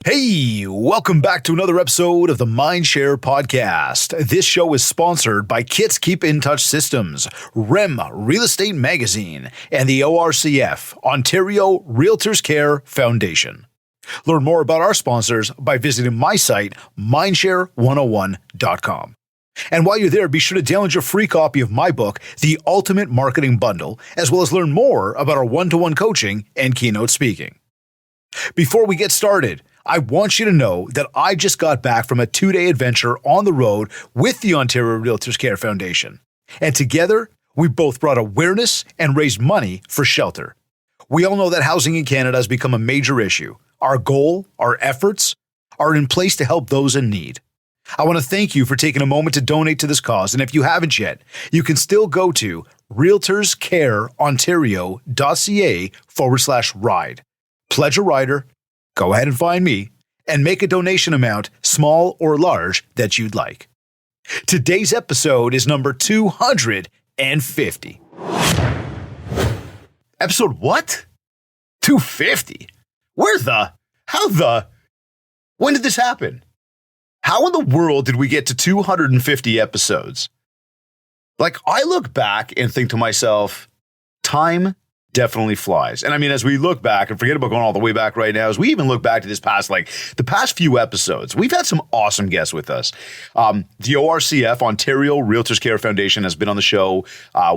Hey, welcome back to another episode of the MindShare PodCast. This show is sponsored by Kits Keep in Touch Systems, REM Real Estate Magazine, and the ORCF, Ontario Realtors Care Foundation. Learn more about our sponsors by visiting my site, mindshare101.com. And while you're there, be sure to download your free copy of my book, The Ultimate Marketing Bundle, as well as learn more about our one-to-one coaching and keynote speaking. Before we get started, I want you to know that I just got back from a 2-day adventure on the road with the Ontario Realtors Care Foundation. And together, we both brought awareness and raised money for shelter. We all know that housing in Canada has become a major issue. Our goal, our efforts, are in place to help those in need. I want to thank you for taking a moment to donate to this cause. And if you haven't yet, you can still go to realtorscareontario.ca/ride. Pledge a rider, go ahead and find me, and make a donation amount, small or large, that you'd like. Today's episode is number 250. Episode what? 250? When did this happen? How in the world did we get to 250 episodes? Like, I look back and think to myself, time definitely flies. And I mean, as we look back, and forget about going all the way back right now, as we even look back to the past few episodes, we've had some awesome guests with us. The ORCF, Ontario Realtors Care Foundation, has been on the show.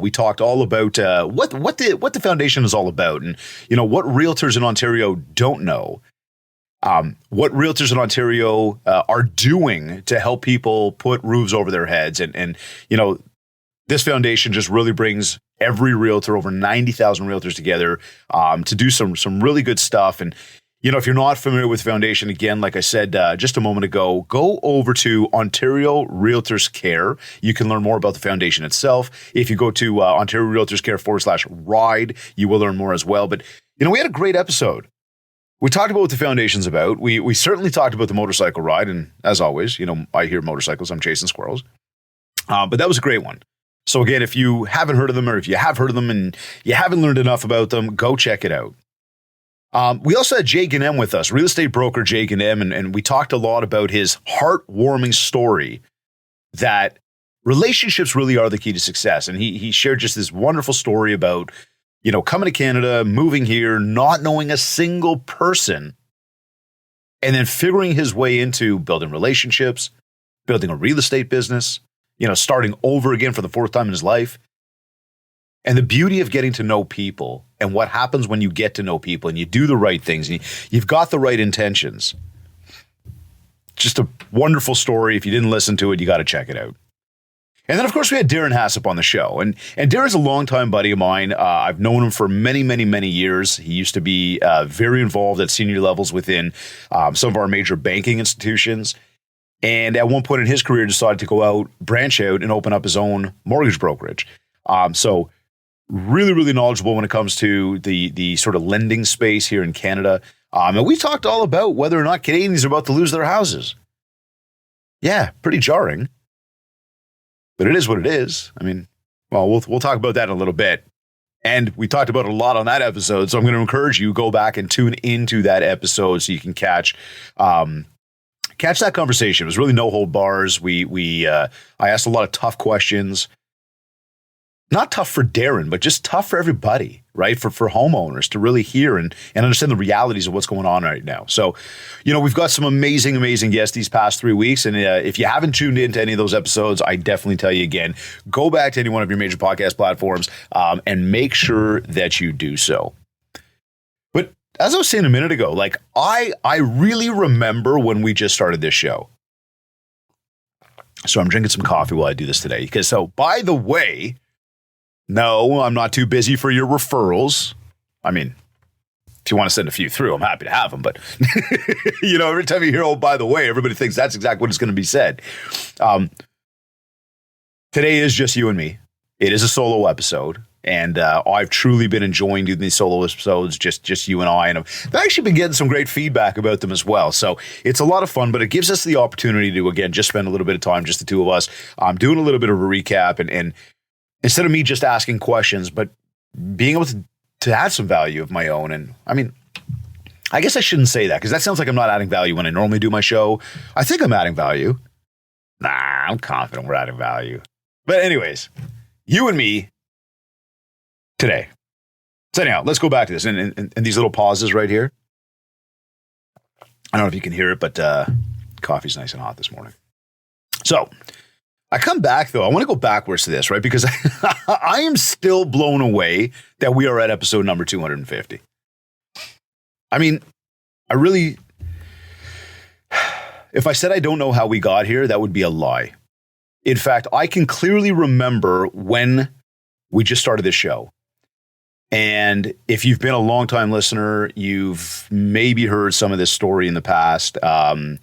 We talked all about what the foundation is all about, and what realtors in Ontario don't know. What realtors in Ontario are doing to help people put roofs over their heads, and this foundation just really brings every realtor, over 90,000 realtors together to do some really good stuff. And, if you're not familiar with the foundation, again, like I said just a moment ago, go over to Ontario Realtors Care. You can learn more about the foundation itself. If you go to Ontario Realtors Care /ride, you will learn more as well. But, we had a great episode. We talked about what the foundation's about. We certainly talked about the motorcycle ride. And as always, I hear motorcycles, I'm chasing squirrels. But that was a great one. So again, if you haven't heard of them, or if you have heard of them and you haven't learned enough about them, go check it out. We also had Jay Ganem with us, real estate broker Jay Ganem, and we talked a lot about his heartwarming story that relationships really are the key to success. And he shared just this wonderful story about, coming to Canada, moving here, not knowing a single person, and then figuring his way into building relationships, building a real estate business, starting over again for the fourth time in his life. And the beauty of getting to know people and what happens when you get to know people and you do the right things and you've got the right intentions. Just a wonderful story. If you didn't listen to it, you got to check it out. And then, of course, we had Darren Hassop on the show. And Darren's a longtime buddy of mine. I've known him for many, many, many years. He used to be very involved at senior levels within some of our major banking institutions. And at one point in his career, decided to go out, branch out, and open up his own mortgage brokerage. So really, really knowledgeable when it comes to the sort of lending space here in Canada. And we talked all about whether or not Canadians are about to lose their houses. Yeah, pretty jarring. But it is what it is. I mean, well, we'll talk about that in a little bit. And we talked about it a lot on that episode. So I'm going to encourage you, go back and tune into that episode so you can catch that conversation. It was really no hold bars. I asked a lot of tough questions. Not tough for Darren, but just tough for everybody, right? For homeowners to really hear and understand the realities of what's going on right now. So, we've got some amazing, amazing guests these past 3 weeks. And if you haven't tuned into any of those episodes, I definitely tell you again, go back to any one of your major podcast platforms and make sure that you do so. But as I was saying a minute ago, like I really remember when we just started this show. So I'm drinking some coffee while I do this today. By the way, no, I'm not too busy for your referrals. I mean, if you want to send a few through, I'm happy to have them. But, every time you hear, oh, by the way, everybody thinks that's exactly what is going to be said. Today is just you and me. It is a solo episode. And I've truly been enjoying doing these solo episodes, just you and I. And I've actually been getting some great feedback about them as well. So it's a lot of fun, but it gives us the opportunity to, again, just spend a little bit of time, just the two of us, doing a little bit of a recap. And instead of me just asking questions, but being able to add some value of my own. And I mean, I guess I shouldn't say that because that sounds like I'm not adding value when I normally do my show. I think I'm adding value. Nah, I'm confident we're adding value. But anyways, you and me today. So anyhow, let's go back to this and these little pauses right here. I don't know if you can hear it, but coffee's nice and hot this morning. So I come back, though. I want to go backwards to this, right? Because I am still blown away that we are at episode number 250. I mean, if I said I don't know how we got here, that would be a lie. In fact, I can clearly remember when we just started this show. And if you've been a longtime listener, you've maybe heard some of this story in the past. And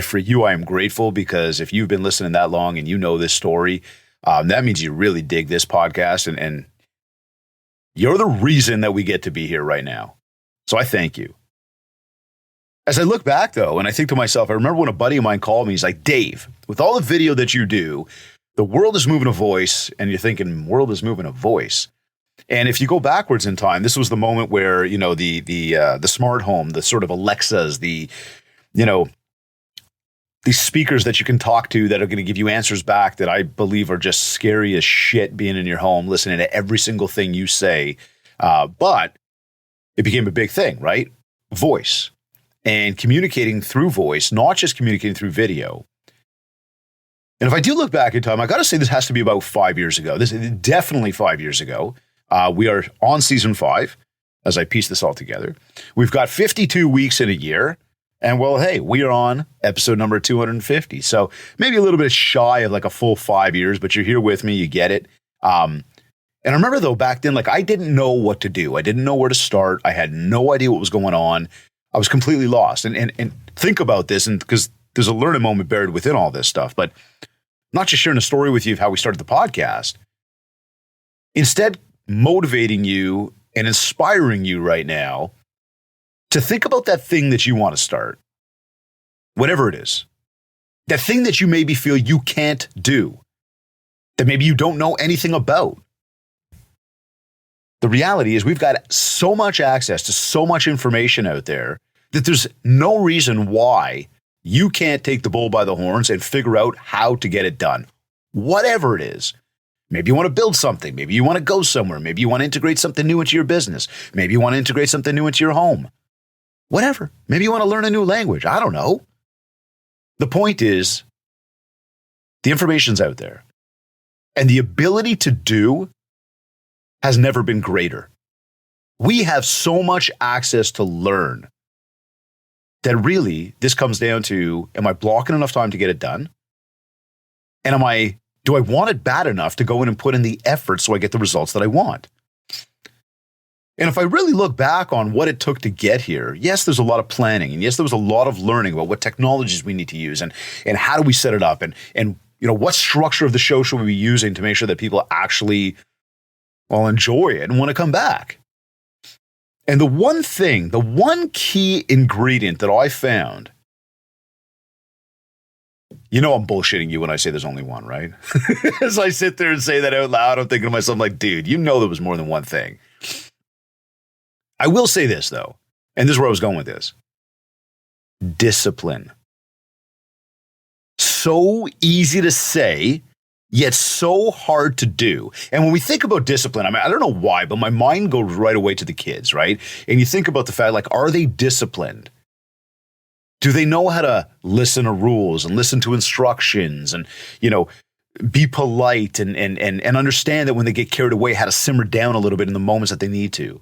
for you, I am grateful because if you've been listening that long and you know this story, that means you really dig this podcast. And you're the reason that we get to be here right now. So I thank you. As I look back, though, and I think to myself, I remember when a buddy of mine called me. He's like, Dave, with all the video that you do, the world is moving a voice. And you're thinking, world is moving a voice. And if you go backwards in time, this was the moment where, you know, the smart home, the sort of Alexas, these speakers that you can talk to that are going to give you answers back that I believe are just scary as shit being in your home, listening to every single thing you say. But it became a big thing, right? Voice and communicating through voice, not just communicating through video. And if I do look back in time, I got to say this has to be about 5 years ago. This is definitely 5 years ago. We are on season 5 as I piece this all together. We've got 52 weeks in a year. And well, hey, we are on episode number 250. So maybe a little bit shy of like a full 5 years, but you're here with me. You get it. And I remember, though, back then, like I didn't know what to do. I didn't know where to start. I had no idea what was going on. I was completely lost. And think about this, and because there's a learning moment buried within all this stuff, but not just sharing a story with you of how we started the podcast. Instead, motivating you and inspiring you right now to think about that thing that you want to start, whatever it is, that thing that you maybe feel you can't do, that maybe you don't know anything about. The reality is we've got so much access to so much information out there that there's no reason why you can't take the bull by the horns and figure out how to get it done, whatever it is. Maybe you want to build something. Maybe you want to go somewhere. Maybe you want to integrate something new into your business. Maybe you want to integrate something new into your home. Whatever. Maybe you want to learn a new language. I don't know. The point is, the information's out there. And the ability to do has never been greater. We have so much access to learn that really this comes down to, am I blocking enough time to get it done? And do I want it bad enough to go in and put in the effort so I get the results that I want? And if I really look back on what it took to get here, yes, there's a lot of planning. And yes, there was a lot of learning about what technologies we need to use and how do we set it up and what structure of the show should we be using to make sure that people actually enjoy it and want to come back. And the one key ingredient that I found, I'm bullshitting you when I say there's only one, right? As I sit there and say that out loud, I'm thinking to myself, like, dude, there was more than one thing. I will say this, though, and this is where I was going with this. Discipline. So easy to say, yet so hard to do. And when we think about discipline, I don't know why, but my mind goes right away to the kids, right? And you think about the fact, like, are they disciplined? Do they know how to listen to rules and listen to instructions and, be polite and understand that when they get carried away, how to simmer down a little bit in the moments that they need to?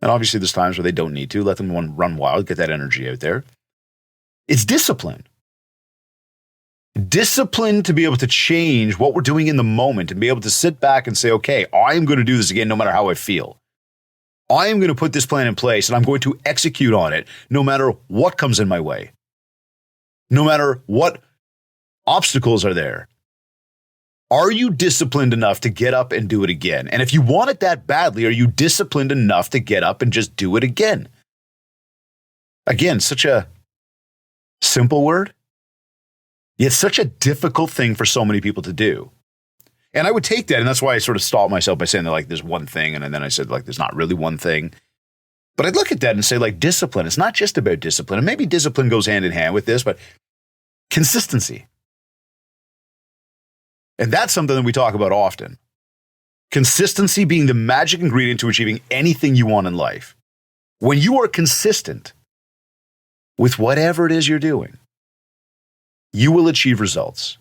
And obviously there's times where they don't need to. Let them run wild, get that energy out there. It's discipline. Discipline to be able to change what we're doing in the moment and be able to sit back and say, okay, I am going to do this again no matter how I feel. I am going to put this plan in place and I'm going to execute on it no matter what comes in my way. No matter what obstacles are there. Are you disciplined enough to get up and do it again? And if you want it that badly, are you disciplined enough to get up and just do it again? Again, such a simple word, yet such a difficult thing for so many people to do. And I would take that, and that's why I sort of stopped myself by saying that, like, there's one thing, and then I said, like, there's not really one thing. But I'd look at that and say, like, discipline. It's not just about discipline. And maybe discipline goes hand in hand with this, but consistency. And that's something that we talk about often. Consistency being the magic ingredient to achieving anything you want in life. When you are consistent with whatever it is you're doing, you will achieve results.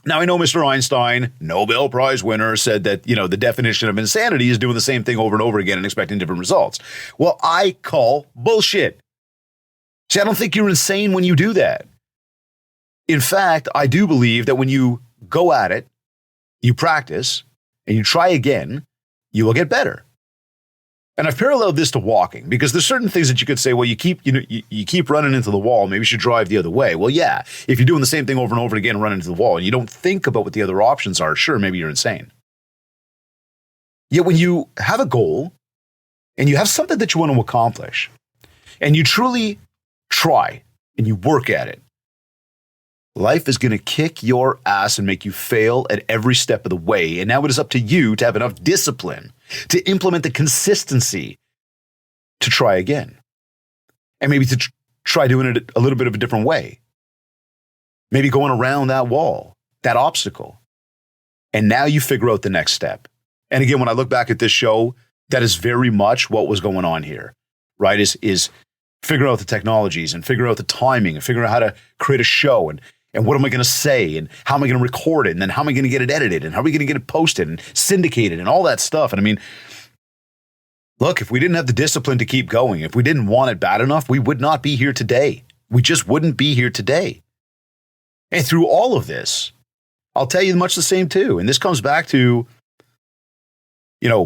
Now, I know Mr. Einstein, Nobel Prize winner, said that, the definition of insanity is doing the same thing over and over again and expecting different results. Well, I call bullshit. See, I don't think you're insane when you do that. In fact, I do believe that when you go at it, you practice, and you try again, you will get better. And I've paralleled this to walking, because there's certain things that you could say, well, you keep running into the wall, maybe you should drive the other way. Well, yeah, if you're doing the same thing over and over again, running into the wall, and you don't think about what the other options are, sure, maybe you're insane. Yet when you have a goal, and you have something that you want to accomplish, and you truly try, and you work at it, life is going to kick your ass and make you fail at every step of the way. And now it is up to you to have enough discipline to implement the consistency to try again. And maybe to try doing it a little bit of a different way. Maybe going around that wall, that obstacle. And now you figure out the next step. And again, when I look back at this show, that is very much what was going on here, right? Is figure out the technologies and figure out the timing and figure out how to create a show and what am I going to say and how am I going to record it and then how am I going to get it edited and how are we going to get it posted and syndicated and all that stuff. And I mean, look, if we didn't have the discipline to keep going, if we didn't want it bad enough, we would not be here today. We just wouldn't be here today. And through all of this, I'll tell you much the same too. And this comes back to,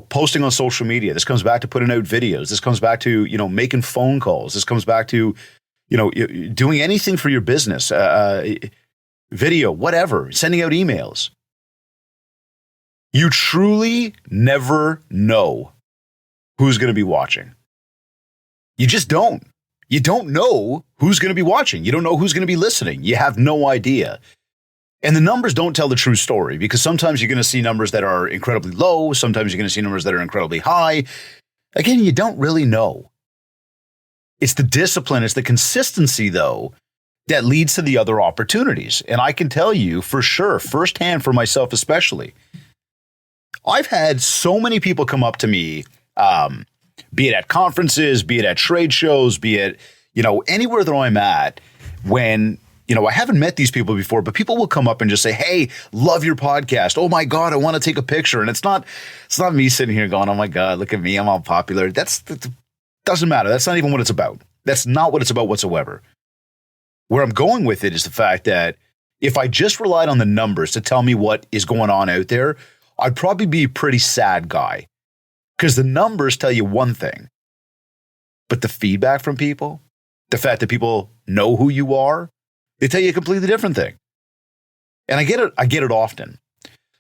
posting on social media. This comes back to putting out videos. This comes back to, making phone calls. This comes back to, doing anything for your business, video, whatever, sending out emails. You truly never know who's going to be watching. You just don't. You don't know who's going to be watching. You don't know who's going to be listening. You have no idea. And the numbers don't tell the true story, because sometimes you're going to see numbers that are incredibly low. Sometimes you're going to see numbers that are incredibly high. Again, you don't really know. It's the discipline, it's the consistency, though, that leads to the other opportunities. And I can tell you for sure, firsthand for myself especially, I've had so many people come up to me, be it at conferences, be it at trade shows, be it, anywhere that I'm at, when, I haven't met these people before, but people will come up and just say, hey, love your podcast. Oh my God, I want to take a picture. And it's not me sitting here going, oh my God, look at me, I'm all popular. Doesn't matter. That's not even what it's about. That's not what it's about whatsoever. Where I'm going with it is the fact that if I just relied on the numbers to tell me what is going on out there, I'd probably be a pretty sad guy. Because the numbers tell you one thing, but the feedback from people, the fact that people know who you are, they tell you a completely different thing. And I get it often.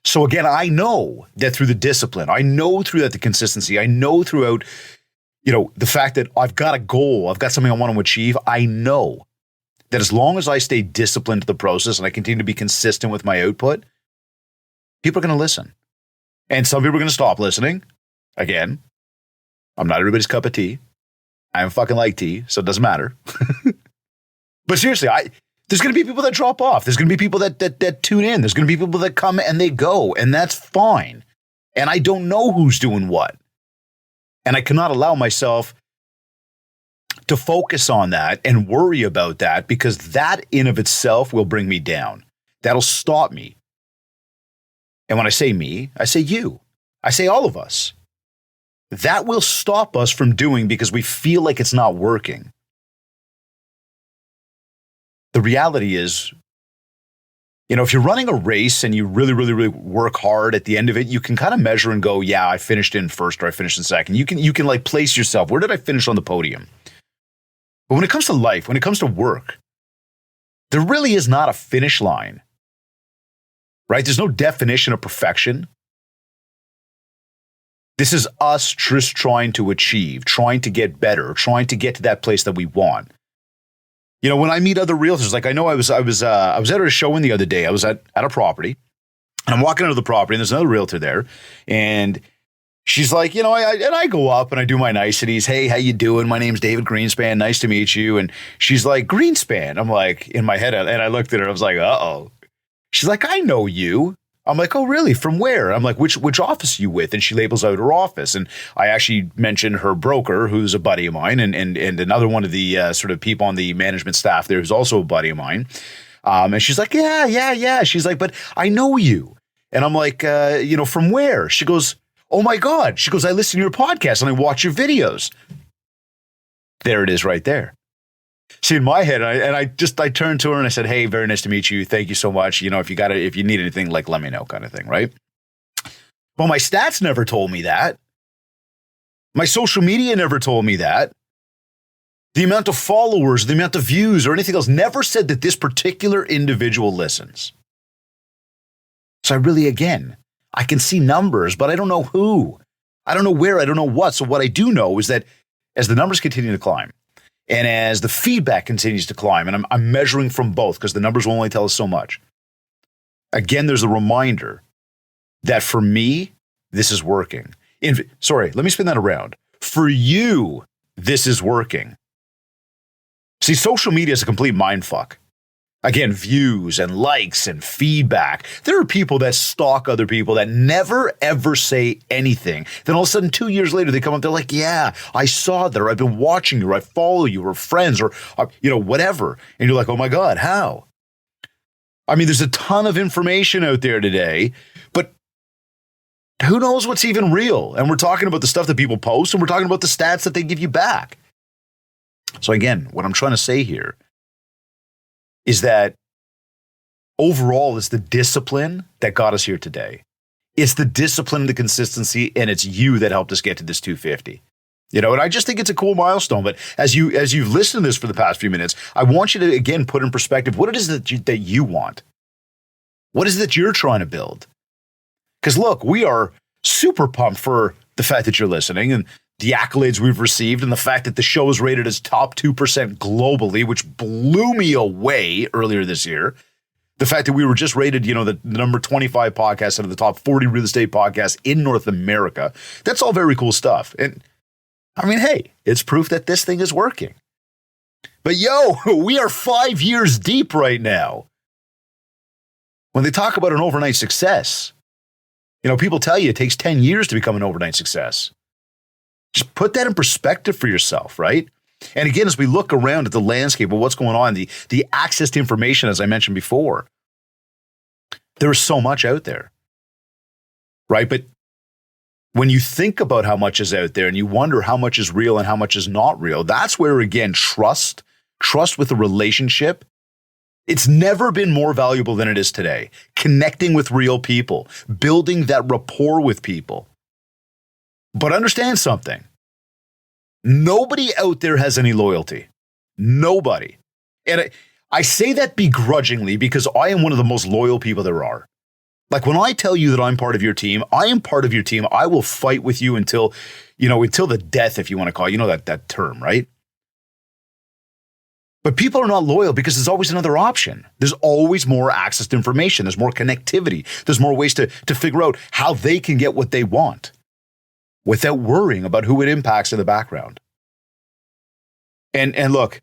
So again, I know that through the discipline, I know through that the consistency, I know throughout the fact that I've got a goal, I've got something I want to achieve, I know that as long as I stay disciplined to the process and I continue to be consistent with my output, people are going to listen. And some people are going to stop listening. Again, I'm not everybody's cup of tea. I don't fucking like tea, so it doesn't matter. But seriously, there's going to be people that drop off. There's going to be people that tune in. There's going to be people that come and they go, and that's fine. And I don't know who's doing what. And I cannot allow myself to focus on that and worry about that, because that in of itself will bring me down. That'll stop me. And when I say me, I say you. I say all of us. That will stop us from doing because we feel like it's not working. The reality is, if you're running a race and you really, really, really work hard at the end of it, you can kind of measure and go, yeah, I finished in first or I finished in second. You can like place yourself. Where did I finish on the podium? But when it comes to life, when it comes to work, there really is not a finish line, right? There's no definition of perfection. This is us just trying to achieve, trying to get better, trying to get to that place that we want. When I meet other realtors, like I know I was at a showing the other day. I was at a property, and I'm walking out of the property, and there's another realtor there, and she's like, I go up and I do my niceties. Hey, how you doing? My name's David Greenspan. Nice to meet you. And she's like, Greenspan. I'm like, in my head, and I looked at her. I was like, uh-oh. She's like, I know you. I'm like, oh, really? From where? I'm like, which office are you with? And she labels out her office. And I actually mentioned her broker, who's a buddy of mine, and another one of the sort of people on the management staff there who's also a buddy of mine. And she's like, yeah. She's like, but I know you. And I'm like, from where? She goes, oh my God. She goes, I listen to your podcast and I watch your videos. There it is right there. See, in my head, I turned to her and I said, hey, very nice to meet you. Thank you so much. If you need anything, like, let me know, kind of thing, right? But my stats never told me that. My social media never told me that. The amount of followers, the amount of views or anything else never said that this particular individual listens. So I can see numbers, but I don't know who. I don't know where, I don't know what. So what I do know is that as the numbers continue to climb, and as the feedback continues to climb, and I'm measuring from both because the numbers will only tell us so much. Again, there's a reminder that for me, this is working. Let me spin that around. For you, this is working. See, social media is a complete mindfuck. Again, views and likes and feedback. There are people that stalk other people that never, ever say anything. Then all of a sudden, 2 years later, they come up, they're like, yeah, I saw that, or I've been watching you, or I follow you, or friends, or, whatever. And you're like, oh my God, how? I mean, there's a ton of information out there today, but who knows what's even real? And we're talking about the stuff that people post, and we're talking about the stats that they give you back. So again, what I'm trying to say here is that overall, it's the discipline that got us here today. It's the discipline, the consistency, and it's you that helped us get to this 250. And I just think it's a cool milestone. But as you've listened to this for the past few minutes, I want you to, again, put in perspective what it is that you want. What is it that you're trying to build? Because look, we are super pumped for the fact that you're listening and the accolades we've received and the fact that the show is rated as top 2% globally, which blew me away earlier this year. The fact that we were just rated, the number 25 podcast out of the top 40 real estate podcasts in North America. That's all very cool stuff. And I mean, hey, it's proof that this thing is working. But we are 5 years deep right now. When they talk about an overnight success, people tell you it takes 10 years to become an overnight success. Just put that in perspective for yourself, right? And again, as we look around at the landscape of what's going on, the access to information, as I mentioned before, there is so much out there, right? But when you think about how much is out there and you wonder how much is real and how much is not real, that's where, again, trust with a relationship, it's never been more valuable than it is today. Connecting with real people, building that rapport with people. But understand something. Nobody out there has any loyalty. Nobody. And I say that begrudgingly because I am one of the most loyal people there are. Like when I tell you that I'm part of your team, I am part of your team. I will fight with you until the death, if you want to call it, that term, right? But people are not loyal because there's always another option. There's always more access to information. There's more connectivity. There's more ways to figure out how they can get what they want without worrying about who it impacts in the background. And look,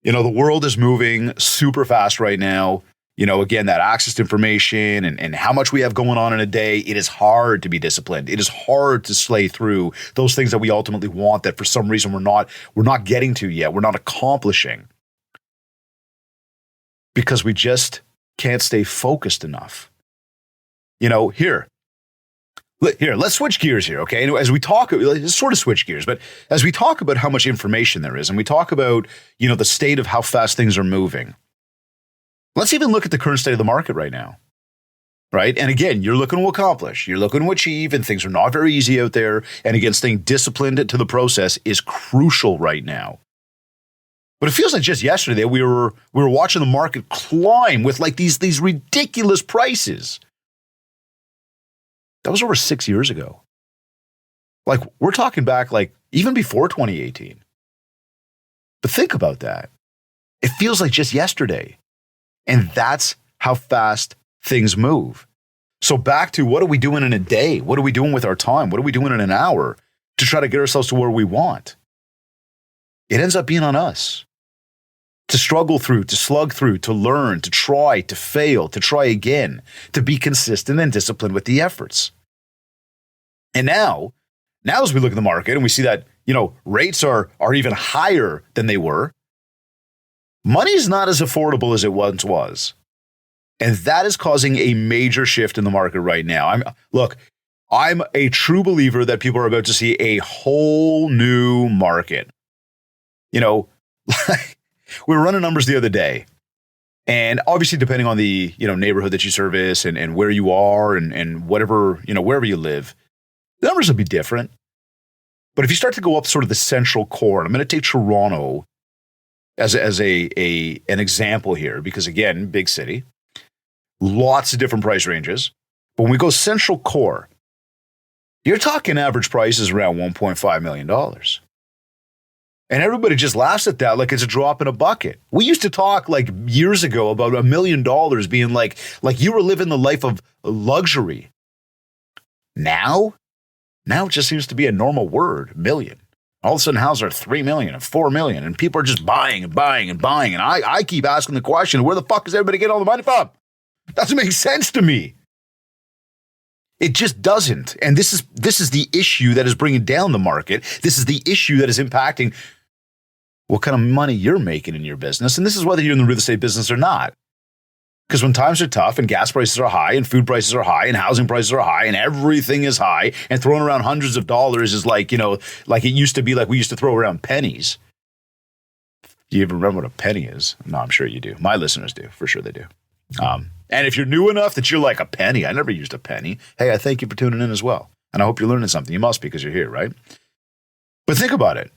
the world is moving super fast right now. Again, that access to information and how much we have going on in a day, it is hard to be disciplined. It is hard to slay through those things that we ultimately want that for some reason we're not getting to yet. We're not accomplishing because we just can't stay focused enough. Here, let's switch gears here, okay? And as we talk, let's sort of switch gears, but as we talk about how much information there is and we talk about, the state of how fast things are moving, let's even look at the current state of the market right now, right? And again, you're looking to accomplish, you're looking to achieve, and things are not very easy out there. And again, staying disciplined to the process is crucial right now. But it feels like just yesterday we were watching the market climb with like these ridiculous prices. That was over 6 years ago. Like we're talking back like even before 2018. But think about that. It feels like just yesterday. And that's how fast things move. So back to what are we doing in a day? What are we doing with our time? What are we doing in an hour to try to get ourselves to where we want? It ends up being on us to struggle through, to slug through, to learn, to try, to fail, to try again, to be consistent and disciplined with the efforts. And now as we look at the market and we see that, rates are even higher than they were, money is not as affordable as it once was. And that is causing a major shift in the market right now. I'm a true believer that people are about to see a whole new market. We were running numbers the other day, and obviously depending on the, neighborhood that you service and where you are and whatever, wherever you live, the numbers will be different. But if you start to go up sort of the central core, and I'm going to take Toronto as an example here, because again, big city, lots of different price ranges. But when we go central core, you're talking average prices around $1.5 million. And everybody just laughs at that like it's a drop in a bucket. We used to talk like years ago about $1 million being like you were living the life of luxury. Now it just seems to be a normal word, million. All of a sudden, houses are 3 million and 4 million, and people are just buying and buying and buying. And I keep asking the question, where the fuck is everybody getting all the money from? Doesn't make sense to me. It just doesn't. And this is the issue that is bringing down the market. This is the issue that is impacting what kind of money you're making in your business. And this is whether you're in the real estate business or not. Because when times are tough and gas prices are high and food prices are high and housing prices are high and everything is high and throwing around hundreds of dollars is like it used to be, like we used to throw around pennies. Do you even remember what a penny is? No, I'm sure you do. My listeners do. For sure they do. And if you're new enough that you're like, a penny, I never used a penny. Hey, I thank you for tuning in as well. And I hope you're learning something. You must be, because you're here, right? But think about it.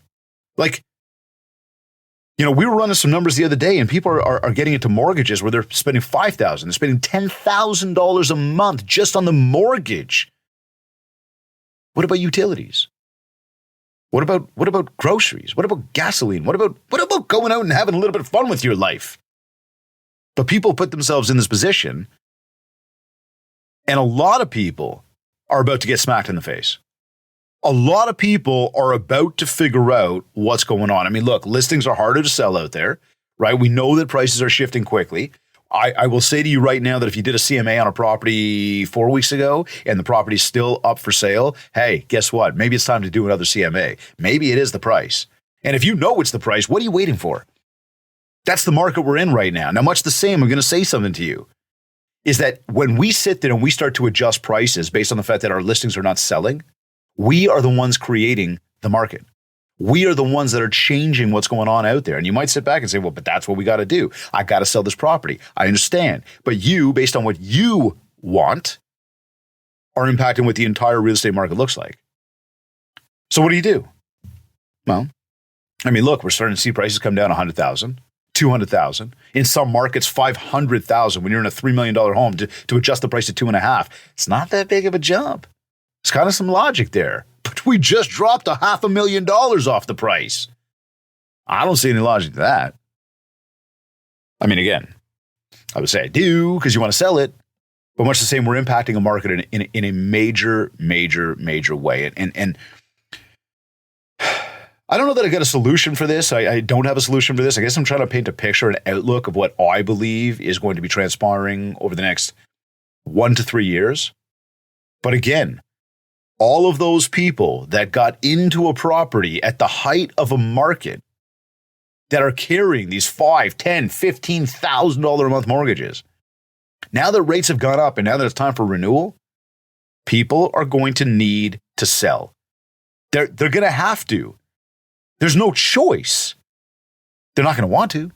We were running some numbers the other day, and people are getting into mortgages where they're spending $5,000. They're spending $10,000 a month just on the mortgage. What about utilities? What about groceries? What about gasoline? What about going out and having a little bit of fun with your life? But people put themselves in this position, and a lot of people are about to get smacked in the face. A lot of people are about to figure out what's going on. I mean, look, listings are harder to sell out there, right? We know that prices are shifting quickly. I will say to you right now that if you did a CMA on a property 4 weeks ago and the property's still up for sale, hey, guess what? Maybe it's time to do another CMA. Maybe it is the price. And if you know it's the price, what are you waiting for? That's the market we're in right now. Now, much the same, I'm going to say something to you, is that when we sit there and we start to adjust prices based on the fact that our listings are not selling, we are the ones creating the market. We are the ones that are changing what's going on out there. And you might sit back and say, well, but that's what we got to do. I got to sell this property. I understand. But you, based on what you want, are impacting what the entire real estate market looks like. So what do you do? Well, I mean, look, we're starting to see prices come down 100,000. 200,000. In some markets, 500,000 when you're in a $3 million home to adjust the price to 2.5. It's not that big of a jump. It's kind of some logic there. But we just dropped $500,000 off the price. I don't see any logic to that. I mean, again, I would say I do because you want to sell it. But much the same, we're impacting a market in a major, major, major way. And I don't know that I got a solution for this. I don't have a solution for this. I guess I'm trying to paint a picture, an outlook of what I believe is going to be transpiring over the next 1 to 3 years. But again, all of those people that got into a property at the height of a market that are carrying these $5,000, $10,000, $15,000 a month mortgages, now that rates have gone up and now that it's time for renewal, people are going to need to sell. They're going to have to. There's no choice. They're not going to want to,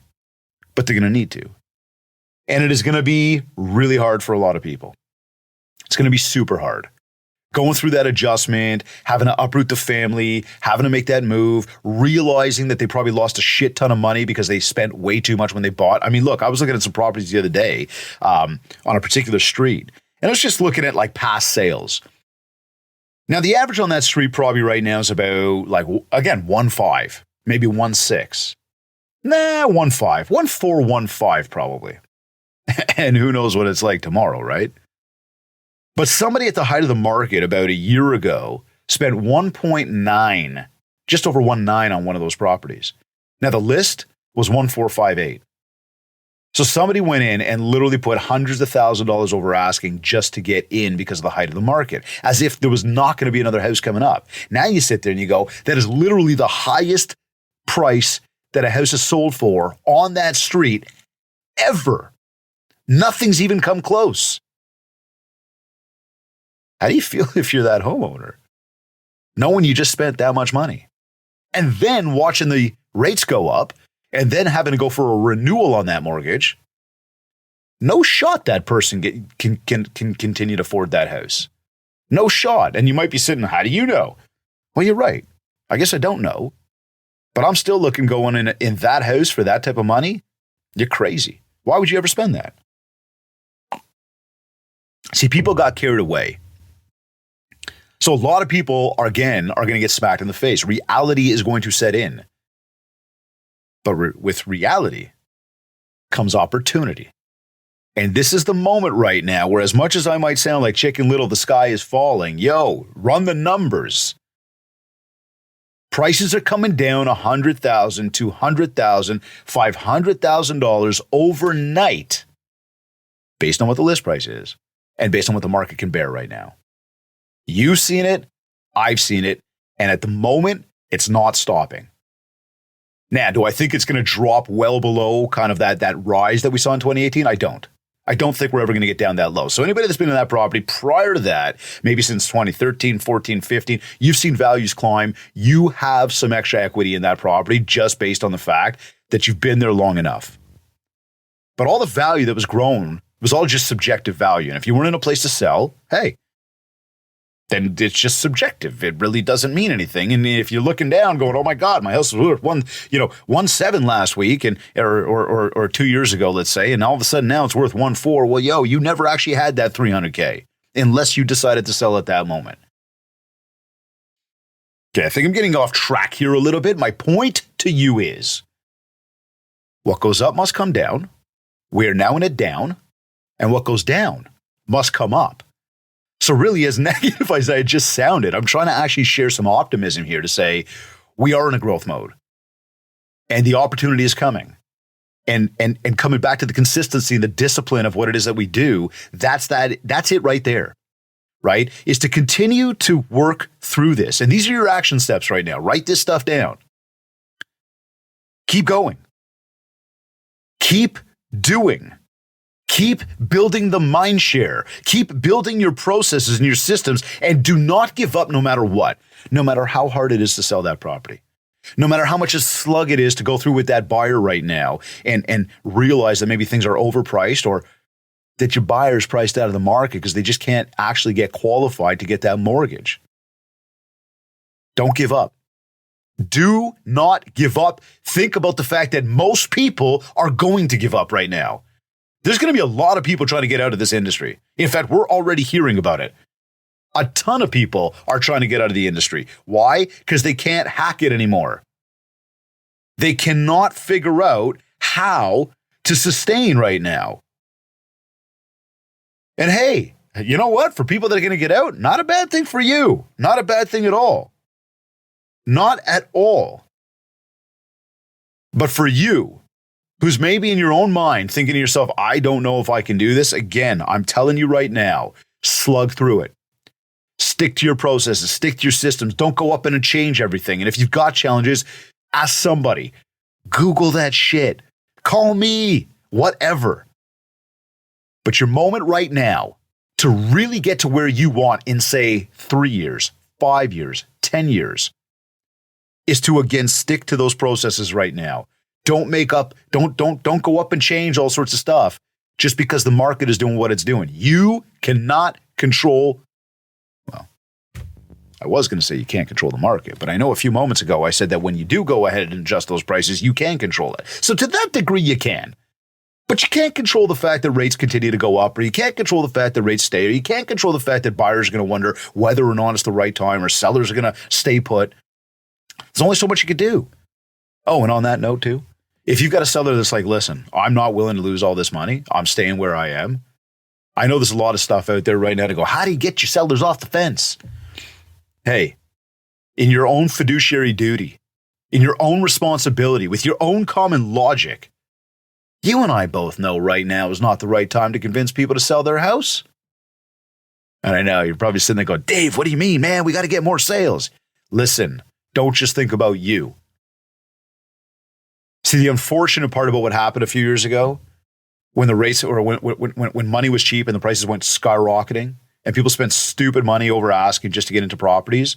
but they're going to need to. And it is going to be really hard for a lot of people. It's going to be super hard. Going through that adjustment, having to uproot the family, having to make that move, realizing that they probably lost a shit ton of money because they spent way too much when they bought. I mean, look, I was looking at some properties the other day on a particular street, and I was just looking at like past sales. Now, the average on that street probably right now is about, like, again, 1.5, maybe 1.6. Nah, 1.5, 1.4, 1.5 probably. And who knows what it's like tomorrow, right? But somebody at the height of the market about a year ago spent 1.9, just over 1.9 on one of those properties. Now the list was 1.458. So somebody went in and literally put hundreds of $1,000s over asking just to get in because of the height of the market, as if there was not going to be another house coming up. Now you sit there and you go, that is literally the highest price that a house is sold for on that street ever. Nothing's even come close. How do you feel if you're that homeowner, knowing you just spent that much money and then watching the rates go up and then having to go for a renewal on that mortgage? No shot that person can continue to afford that house. No shot. And you might be sitting, how do you know? Well, you're right. I guess I don't know. But I'm still looking going in that house for that type of money. You're crazy. Why would you ever spend that? See, people got carried away. So a lot of people are going to get smacked in the face. Reality is going to set in. But with reality comes opportunity. And this is the moment right now where, as much as I might sound like Chicken Little, the sky is falling. Yo, run the numbers. Prices are coming down $100,000, $200,000, $500,000 overnight based on what the list price is and based on what the market can bear right now. You've seen it. I've seen it. And at the moment, it's not stopping. Now, do I think it's going to drop well below kind of that rise that we saw in 2018? I don't. I don't think we're ever going to get down that low. So anybody that's been in that property prior to that, maybe since 2013, 14, 15, you've seen values climb. You have some extra equity in that property just based on the fact that you've been there long enough. But all the value that was grown was all just subjective value. And if you weren't in a place to sell, hey, then it's just subjective. It really doesn't mean anything. And if you're looking down going, oh my God, my house was worth 1.7 last week or 2 years ago, let's say, and all of a sudden now it's worth 1.4. Well, yo, you never actually had that $300K unless you decided to sell at that moment. Okay, I think I'm getting off track here a little bit. My point to you is what goes up must come down. We are now in a down, and what goes down must come up. So really, as negative as I just sounded, I'm trying to actually share some optimism here to say we are in a growth mode and the opportunity is coming. And coming back to the consistency and the discipline of what it is that we do, that's it right there, right? Is to continue to work through this. And these are your action steps right now. Write this stuff down. Keep going. Keep doing. Keep building the mind share. Keep building your processes and your systems, and do not give up no matter what, no matter how hard it is to sell that property, no matter how much a slug it is to go through with that buyer right now and realize that maybe things are overpriced or that your buyer's priced out of the market because they just can't actually get qualified to get that mortgage. Don't give up. Do not give up. Think about the fact that most people are going to give up right now. There's going to be a lot of people trying to get out of this industry. In fact, we're already hearing about it. A ton of people are trying to get out of the industry. Why? Because they can't hack it anymore. They cannot figure out how to sustain right now. And hey, you know what? For people that are going to get out, not a bad thing for you. Not a bad thing at all. Not at all. But for you, who's maybe in your own mind thinking to yourself, I don't know if I can do this. Again, I'm telling you right now, slug through it. Stick to your processes, stick to your systems. Don't go up and change everything. And if you've got challenges, ask somebody. Google that shit. Call me, whatever. But your moment right now to really get to where you want in, say, 3 years, 5 years, 10 years, is to, again, stick to those processes right now. Don't go up and change all sorts of stuff just because the market is doing what it's doing. You cannot control, well, I was going to say you can't control the market, but I know a few moments ago I said that when you do go ahead and adjust those prices, you can control it. So to that degree, you can. But you can't control the fact that rates continue to go up, or you can't control the fact that rates stay, or you can't control the fact that buyers are going to wonder whether or not it's the right time, or sellers are going to stay put. There's only so much you could do. Oh, and on that note too, if you've got a seller that's like, listen, I'm not willing to lose all this money. I'm staying where I am. I know there's a lot of stuff out there right now to go, how do you get your sellers off the fence? Hey, in your own fiduciary duty, in your own responsibility, with your own common logic, you and I both know right now is not the right time to convince people to sell their house. And I know you're probably sitting there going, Dave, what do you mean, man? We got to get more sales. Listen, don't just think about you. See, the unfortunate part about what happened a few years ago, when the rates or when money was cheap and the prices went skyrocketing and people spent stupid money over asking just to get into properties,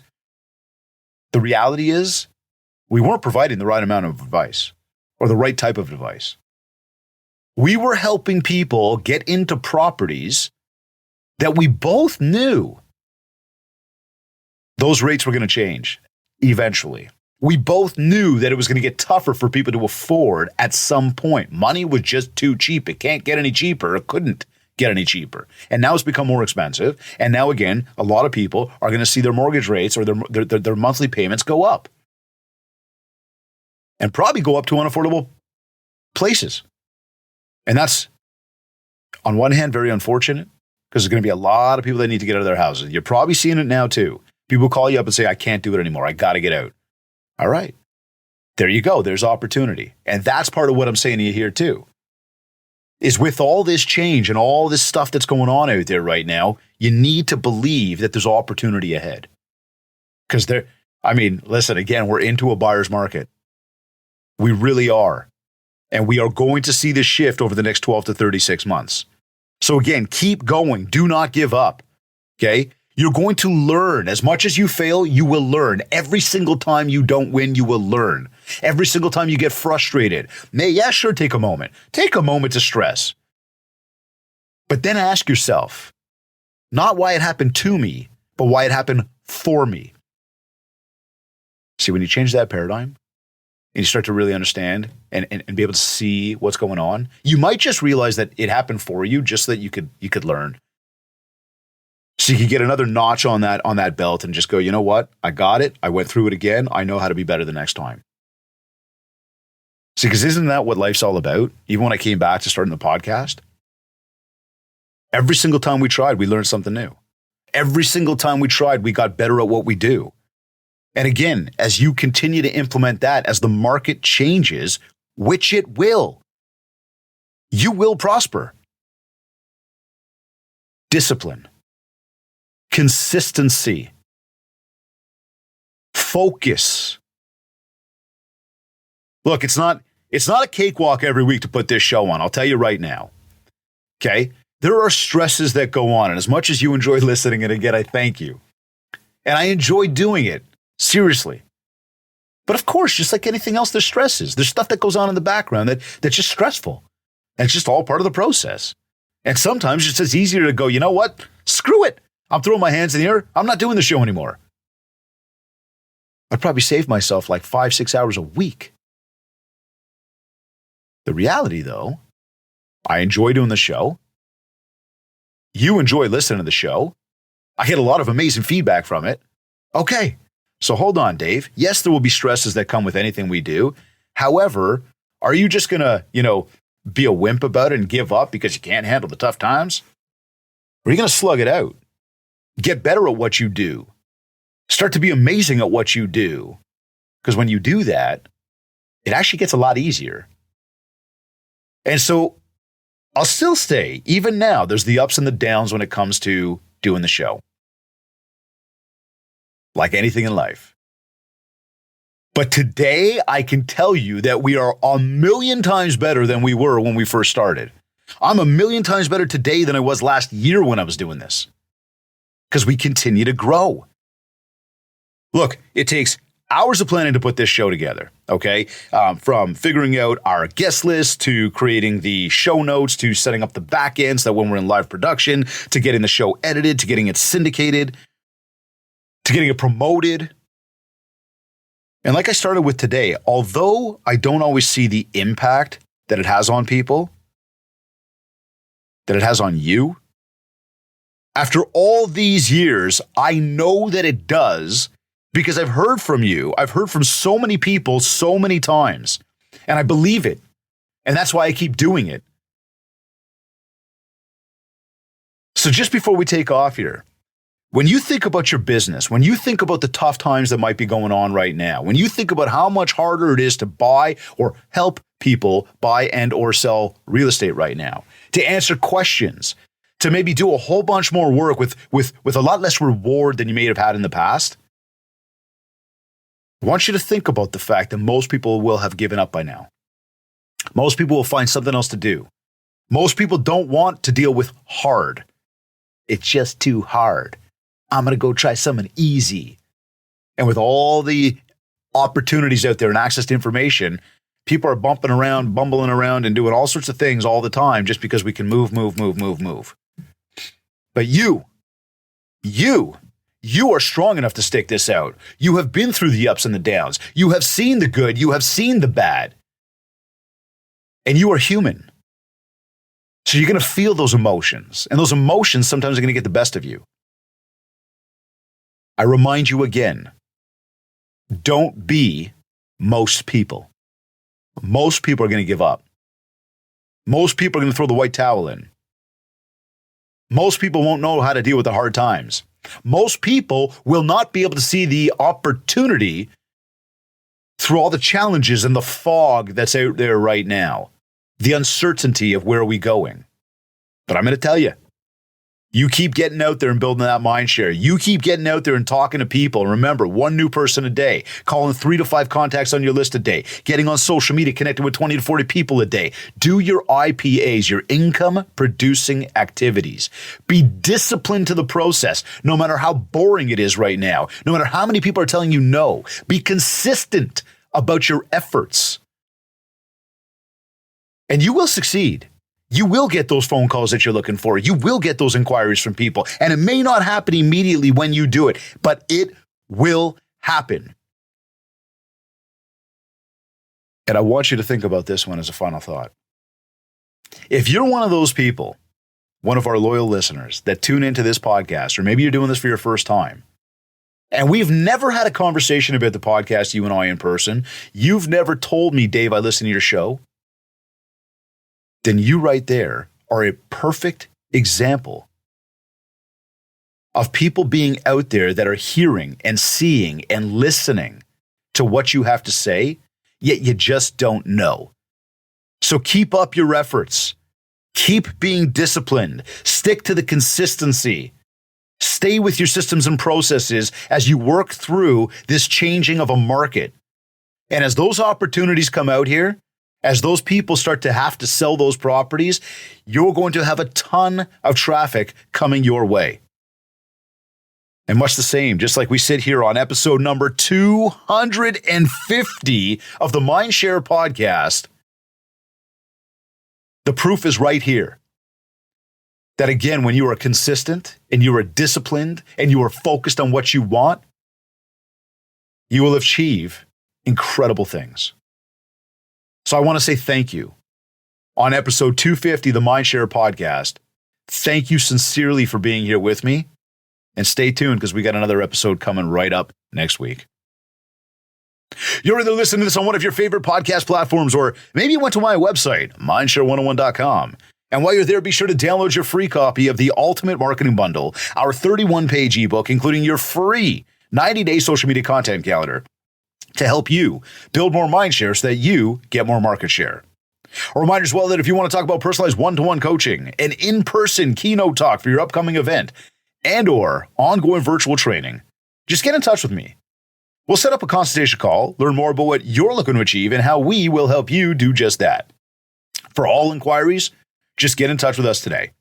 the reality is we weren't providing the right amount of advice or the right type of advice. We were helping people get into properties that we both knew those rates were going to change eventually. We both knew that it was going to get tougher for people to afford at some point. Money was just too cheap. It can't get any cheaper. It couldn't get any cheaper. And now it's become more expensive. And now, again, a lot of people are going to see their mortgage rates or their monthly payments go up. And probably go up to unaffordable places. And that's, on one hand, very unfortunate because there's going to be a lot of people that need to get out of their houses. You're probably seeing it now, too. People call you up and say, I can't do it anymore. I got to get out. All right. There you go. There's opportunity. And that's part of what I'm saying to you here, too, is with all this change and all this stuff that's going on out there right now, you need to believe that there's opportunity ahead. Because listen, again, we're into a buyer's market. We really are. And we are going to see this shift over the next 12 to 36 months. So again, keep going. Do not give up. Okay? You're going to learn. As much as you fail, you will learn. Every single time you don't win, you will learn. Every single time you get frustrated. Sure, take a moment. Take a moment to stress. But then ask yourself, not why it happened to me, but why it happened for me. See, when you change that paradigm, and you start to really understand and be able to see what's going on, you might just realize that it happened for you just so that you could learn. So you could get another notch on that belt and just go, you know what? I got it. I went through it again. I know how to be better the next time. See, because isn't that what life's all about? Even when I came back to starting the podcast, every single time we tried, we learned something new. Every single time we tried, we got better at what we do. And again, as you continue to implement that, as the market changes, which it will, you will prosper. Discipline, consistency, focus. Look, it's not a cakewalk every week to put this show on. I'll tell you right now. Okay? There are stresses that go on. And as much as you enjoy listening, and again, I thank you. And I enjoy doing it. Seriously. But of course, just like anything else, there's stresses. There's stuff that goes on in the background that's just stressful. And it's just all part of the process. And sometimes it's just easier to go, you know what? Screw it. I'm throwing my hands in the air. I'm not doing the show anymore. I'd probably save myself like 5-6 hours a week. The reality, though, I enjoy doing the show. You enjoy listening to the show. I get a lot of amazing feedback from it. Okay. So hold on, Dave. Yes, there will be stresses that come with anything we do. However, are you just going to, be a wimp about it and give up because you can't handle the tough times? Or are you going to slug it out? Get better at what you do. Start to be amazing at what you do. Because when you do that, it actually gets a lot easier. And so I'll still say, even now, there's the ups and the downs when it comes to doing the show. Like anything in life. But today, I can tell you that we are 1,000,000 times better than we were when we first started. I'm 1,000,000 times better today than I was last year when I was doing this. Because we continue to grow. Look, it takes hours of planning to put this show together, okay? From figuring out our guest list to creating the show notes to setting up the back end so that when we're in live production, to getting the show edited, to getting it syndicated, to getting it promoted. And like I started with today, although I don't always see the impact that it has on people, that it has on you, after all these years, I know that it does because I've heard from you. I've heard from so many people so many times, and I believe it. And that's why I keep doing it. So just before we take off here, when you think about your business, when you think about the tough times that might be going on right now, when you think about how much harder it is to buy or help people buy and or sell real estate right now, to answer questions, to maybe do a whole bunch more work with a lot less reward than you may have had in the past, I want you to think about the fact that most people will have given up by now. Most people will find something else to do. Most people don't want to deal with hard. It's just too hard. I'm going to go try something easy. And with all the opportunities out there and access to information, people are bumping around, bumbling around, and doing all sorts of things all the time just because we can move. But you are strong enough to stick this out. You have been through the ups and the downs. You have seen the good. You have seen the bad. And you are human. So you're going to feel those emotions. And those emotions sometimes are going to get the best of you. I remind you again, don't be most people. Most people are going to give up. Most people are going to throw the white towel in. Most people won't know how to deal with the hard times. Most people will not be able to see the opportunity through all the challenges and the fog that's out there right now, the uncertainty of where are we going. But I'm going to tell you, you keep getting out there and building that mind share. You keep getting out there and talking to people. Remember, one new person a day, calling 3 to 5 contacts on your list a day, getting on social media, connecting with 20 to 40 people a day. Do your IPAs, your income producing activities. Be disciplined to the process, no matter how boring it is right now, no matter how many people are telling you no. Be consistent about your efforts. And you will succeed. You will get those phone calls that you're looking for. You will get those inquiries from people. And it may not happen immediately when you do it, but it will happen. And I want you to think about this one as a final thought. If you're one of those people, one of our loyal listeners that tune into this podcast, or maybe you're doing this for your first time, and we've never had a conversation about the podcast, you and I in person, you've never told me, Dave, I listen to your show, then you right there are a perfect example of people being out there that are hearing and seeing and listening to what you have to say, yet you just don't know. So keep up your efforts. Keep being disciplined. Stick to the consistency. Stay with your systems and processes as you work through this changing of a market. And as those opportunities come out here, as those people start to have to sell those properties, you're going to have a ton of traffic coming your way. And much the same, just like we sit here on episode number 250 of the MindShare podcast, the proof is right here. That again, when you are consistent and you are disciplined and you are focused on what you want, you will achieve incredible things. So I want to say thank you. On episode 250 of the MindShare podcast, thank you sincerely for being here with me. And stay tuned because we got another episode coming right up next week. You're either listening to this on one of your favorite podcast platforms, or maybe you went to my website, mindshare101.com. And while you're there, be sure to download your free copy of the Ultimate Marketing Bundle, our 31-page ebook, including your free 90-day social media content calendar, to help you build more mind share so that you get more market share. A reminder as well that if you want to talk about personalized one-to-one coaching, an in-person keynote talk for your upcoming event, and or ongoing virtual training, just get in touch with me. We'll set up a consultation call, learn more about what you're looking to achieve, and how we will help you do just that. For all inquiries, just get in touch with us today.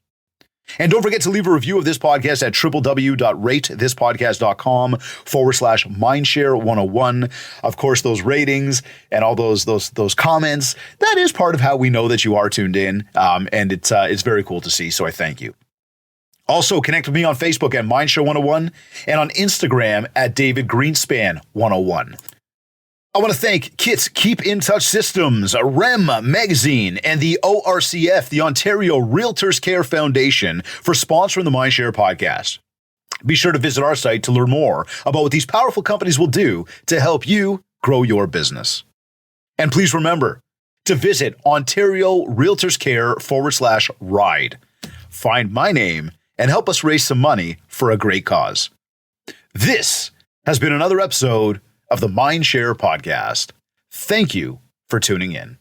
And don't forget to leave a review of this podcast at www.ratethispodcast.com/mindshare101. Of course, those ratings and all those comments, that is part of how we know that you are tuned in. And it's very cool to see. So I thank you. Also, connect with me on Facebook at MindShare101 and on Instagram at David Greenspan 101. I want to thank Kits Keep in Touch Systems, REM Magazine, and the ORCF, the Ontario Realtors Care Foundation, for sponsoring the MindShare podcast. Be sure to visit our site to learn more about what these powerful companies will do to help you grow your business. And please remember to visit Ontario Realtors Care /ride. Find my name and help us raise some money for a great cause. This has been another episode of the MindShare PodCast. Thank you for tuning in.